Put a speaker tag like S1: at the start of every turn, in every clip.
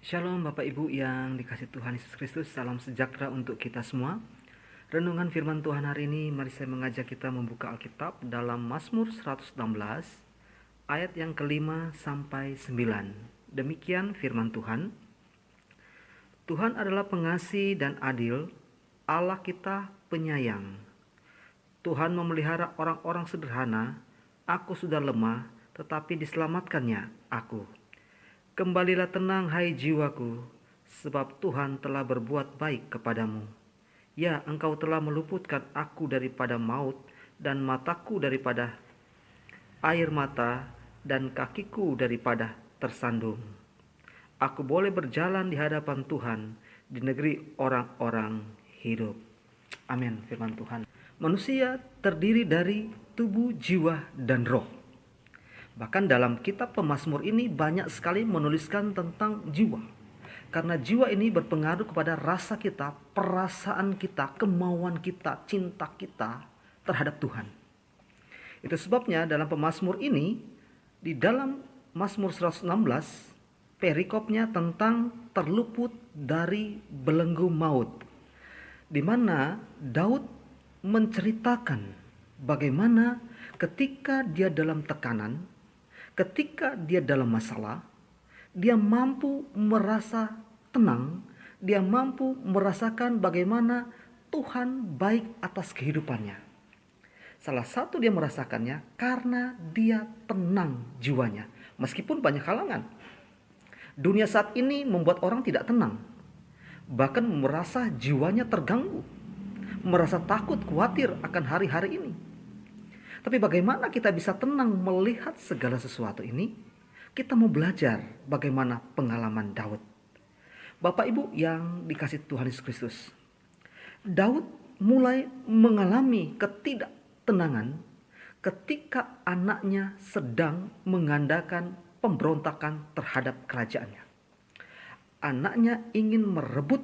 S1: Shalom Bapak Ibu yang dikasih Tuhan Yesus Kristus, salam sejahtera untuk kita semua. Renungan firman Tuhan hari ini, mari saya mengajak kita membuka Alkitab dalam Mazmur 116 ayat yang kelima sampai 9. Demikian firman Tuhan. Tuhan adalah pengasih dan adil, Allah kita penyayang. Tuhan memelihara orang-orang sederhana, aku sudah lemah, tetapi diselamatkannya aku. Kembalilah tenang hai jiwaku, sebab Tuhan telah berbuat baik kepadamu. Ya, engkau telah meluputkan aku daripada maut, dan mataku daripada air mata, dan kakiku daripada tersandung. Aku boleh berjalan di hadapan Tuhan, di negeri orang-orang hidup. Amin, firman Tuhan. Manusia terdiri dari tubuh, jiwa, dan roh. Bahkan dalam kitab Pemazmur ini banyak sekali menuliskan tentang jiwa. Karena jiwa ini berpengaruh kepada rasa kita, perasaan kita, kemauan kita, cinta kita terhadap Tuhan. Itu sebabnya dalam Pemazmur ini, di dalam Mazmur 116, perikopnya tentang terluput dari belenggu maut. Di mana Daud menceritakan bagaimana ketika dia dalam tekanan, ketika dia dalam masalah, dia mampu merasa tenang, dia mampu merasakan bagaimana Tuhan baik atas kehidupannya. Salah satu dia merasakannya karena dia tenang jiwanya. Meskipun banyak halangan. Dunia saat ini membuat orang tidak tenang. Bahkan merasa jiwanya terganggu. Merasa takut, khawatir akan hari-hari ini. Tapi bagaimana kita bisa tenang melihat segala sesuatu ini? Kita mau belajar bagaimana pengalaman Daud. Bapak Ibu yang dikasih Tuhan Yesus Kristus. Daud mulai mengalami ketidaktenangan ketika anaknya sedang mengadakan pemberontakan terhadap kerajaannya. Anaknya ingin merebut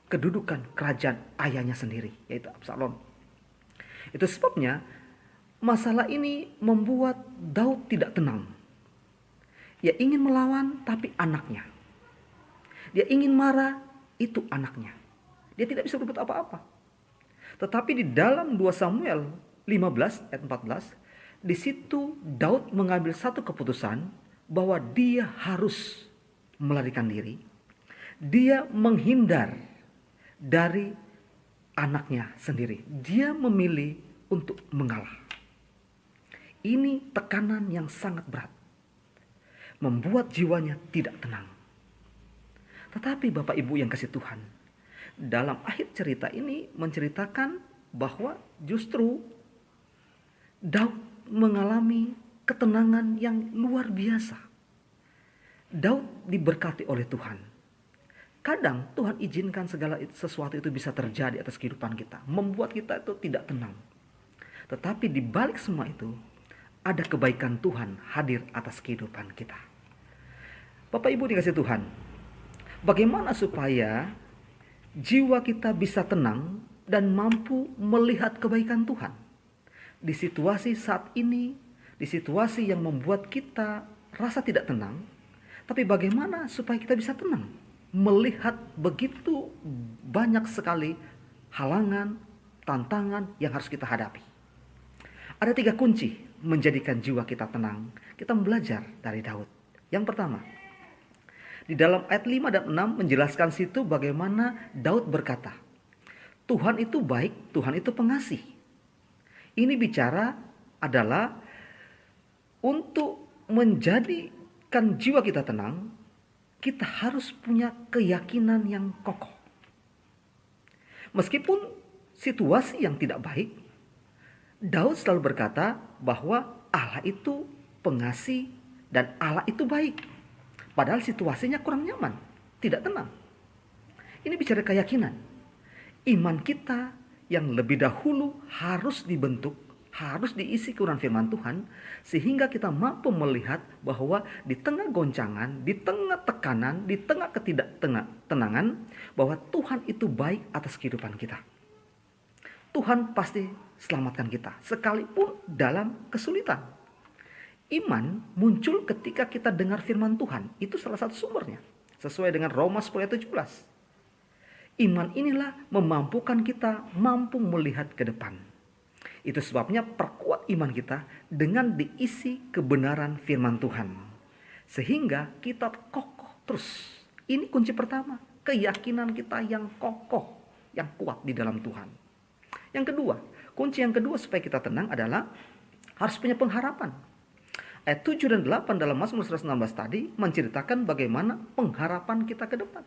S1: kedudukan kerajaan ayahnya sendiri, yaitu Absalom. Itu sebabnya masalah ini membuat Daud tidak tenang. Dia ingin melawan tapi anaknya. Dia ingin marah, itu anaknya. Dia tidak bisa berbuat apa-apa. Tetapi di dalam 2 Samuel 15 ayat 14, di situ Daud mengambil satu keputusan bahwa dia harus melarikan diri. Dia menghindar dari anaknya sendiri. Dia memilih untuk mengalah. Ini tekanan yang sangat berat. Membuat jiwanya tidak tenang. Tetapi Bapak Ibu yang kasih Tuhan, dalam akhir cerita ini menceritakan bahwa justru Daud mengalami ketenangan yang luar biasa. Daud diberkati oleh Tuhan. Kadang Tuhan izinkan segala sesuatu itu bisa terjadi atas kehidupan kita. Membuat kita itu tidak tenang. Tetapi di balik semua itu, ada kebaikan Tuhan hadir atas kehidupan kita. Bapak Ibu dikasih Tuhan, bagaimana supaya jiwa kita bisa tenang dan mampu melihat kebaikan Tuhan di situasi saat ini, di situasi yang membuat kita rasa tidak tenang, tapi bagaimana supaya kita bisa tenang melihat begitu banyak sekali halangan, tantangan yang harus kita hadapi. Ada 3 kunci menjadikan jiwa kita tenang. Kita belajar dari Daud. Yang pertama, di dalam ayat 5 dan 6 menjelaskan situ bagaimana Daud berkata, Tuhan itu baik, Tuhan itu pengasih. Ini bicara adalah untuk menjadikan jiwa kita tenang, kita harus punya keyakinan yang kokoh. Meskipun situasi yang tidak baik, Daud selalu berkata bahwa Allah itu pengasih dan Allah itu baik. Padahal situasinya kurang nyaman, tidak tenang. Ini bicara keyakinan. Iman kita yang lebih dahulu harus dibentuk, harus diisi Quran firman Tuhan, sehingga kita mampu melihat bahwa di tengah goncangan, di tengah tekanan, di tengah ketidaktenangan, bahwa Tuhan itu baik atas kehidupan kita. Tuhan pasti selamatkan kita, sekalipun dalam kesulitan. Iman muncul ketika kita dengar firman Tuhan. Itu salah satu sumbernya. Sesuai dengan Roma 10 ayat 17. Iman inilah memampukan kita mampu melihat ke depan. Itu sebabnya perkuat iman kita dengan diisi kebenaran firman Tuhan. Sehingga kita kokoh terus. Ini kunci pertama, keyakinan kita yang kokoh, yang kuat di dalam Tuhan. Yang kedua, kunci yang kedua supaya kita tenang adalah harus punya pengharapan. Ayat 7 dan 8 dalam Mazmur 116 tadi menceritakan bagaimana pengharapan kita ke depan.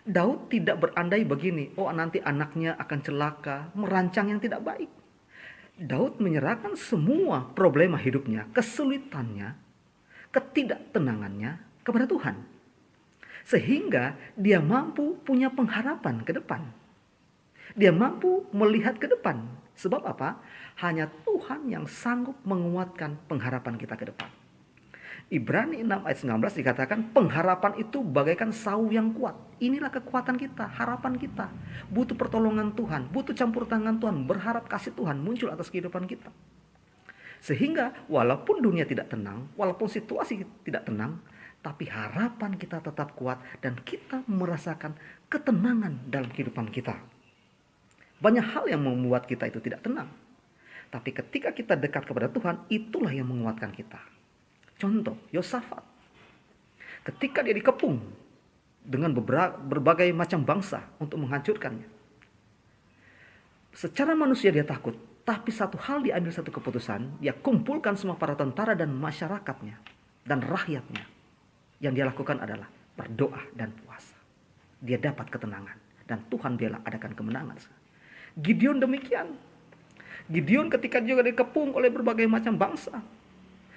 S1: Daud tidak berandai begini, nanti anaknya akan celaka, merancang yang tidak baik. Daud menyerahkan semua problema hidupnya, kesulitannya, ketidaktenangannya kepada Tuhan. Sehingga dia mampu punya pengharapan ke depan. Dia mampu melihat ke depan. Sebab apa? Hanya Tuhan yang sanggup menguatkan pengharapan kita ke depan. Ibrani 6 ayat 19 dikatakan pengharapan itu bagaikan sau yang kuat. Inilah kekuatan kita, harapan kita. Butuh pertolongan Tuhan, butuh campur tangan Tuhan, berharap kasih Tuhan muncul atas kehidupan kita. Sehingga walaupun dunia tidak tenang, walaupun situasi tidak tenang, tapi harapan kita tetap kuat dan kita merasakan ketenangan dalam kehidupan kita. Banyak hal yang membuat kita itu tidak tenang. Tapi ketika kita dekat kepada Tuhan, itulah yang menguatkan kita. Contoh, Yosafat. Ketika dia dikepung dengan berbagai macam bangsa untuk menghancurkannya. Secara manusia dia takut, tapi satu hal diambil satu keputusan, dia kumpulkan semua para tentara dan masyarakatnya dan rakyatnya. Yang dia lakukan adalah berdoa dan puasa. Dia dapat ketenangan dan Tuhan bela adakan kemenangan. Gideon demikian. Gideon ketika juga dikepung oleh berbagai macam bangsa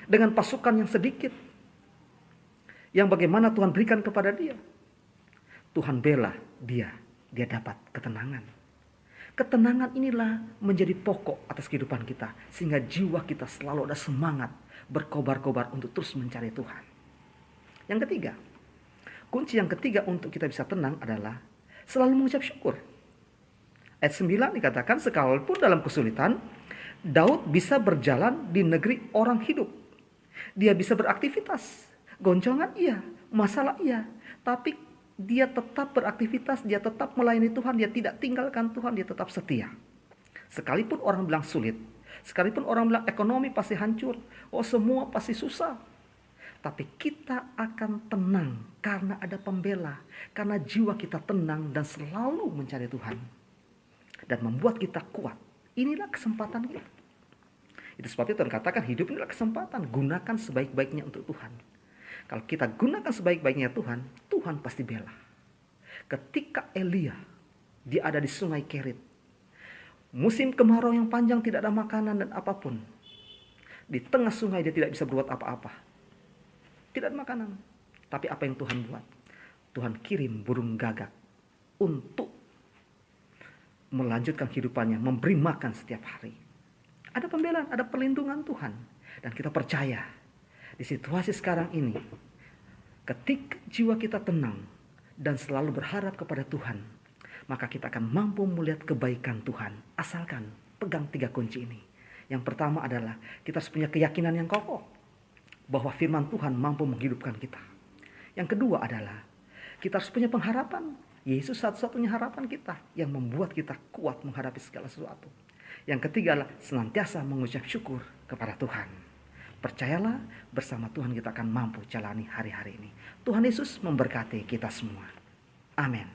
S1: dengan pasukan yang sedikit, yang bagaimana Tuhan berikan kepada dia, Tuhan bela dia dapat ketenangan. Ketenangan inilah menjadi pokok atas kehidupan kita, sehingga jiwa kita selalu ada semangat berkobar-kobar untuk terus mencari Tuhan. Yang ketiga, kunci yang ketiga untuk kita bisa tenang adalah selalu mengucap syukur. Ayat 9 dikatakan, sekalipun dalam kesulitan, Daud bisa berjalan di negeri orang hidup. Dia bisa beraktivitas. Goncangan iya, masalah iya. Tapi dia tetap beraktivitas, dia tetap melayani Tuhan, dia tidak tinggalkan Tuhan, dia tetap setia. Sekalipun orang bilang sulit, sekalipun orang bilang ekonomi pasti hancur, semua pasti susah. Tapi kita akan tenang karena ada pembela, karena jiwa kita tenang dan selalu mencari Tuhan. Dan membuat kita kuat. Inilah kesempatan kita. Itu sebabnya Tuhan katakan hidup inilah kesempatan. Gunakan sebaik-baiknya untuk Tuhan. Kalau kita gunakan sebaik-baiknya Tuhan, Tuhan pasti bela. Ketika Elia, dia ada di sungai Kerit. Musim kemarau yang panjang, tidak ada makanan dan apapun. Di tengah sungai dia tidak bisa berbuat apa-apa. Tidak ada makanan. Tapi apa yang Tuhan buat? Tuhan kirim burung gagak untuk melanjutkan kehidupannya, memberi makan setiap hari. Ada pembelaan, ada perlindungan Tuhan. Dan kita percaya, di situasi sekarang ini, ketika jiwa kita tenang dan selalu berharap kepada Tuhan, maka kita akan mampu melihat kebaikan Tuhan. Asalkan pegang 3 kunci ini. Yang pertama adalah kita harus punya keyakinan yang kokoh bahwa firman Tuhan mampu menghidupkan kita. Yang kedua adalah kita harus punya pengharapan. Yesus satu-satunya harapan kita yang membuat kita kuat menghadapi segala sesuatu. Yang ketiga adalah senantiasa mengucap syukur kepada Tuhan. Percayalah, bersama Tuhan kita akan mampu jalani hari-hari ini. Tuhan Yesus memberkati kita semua. Amin.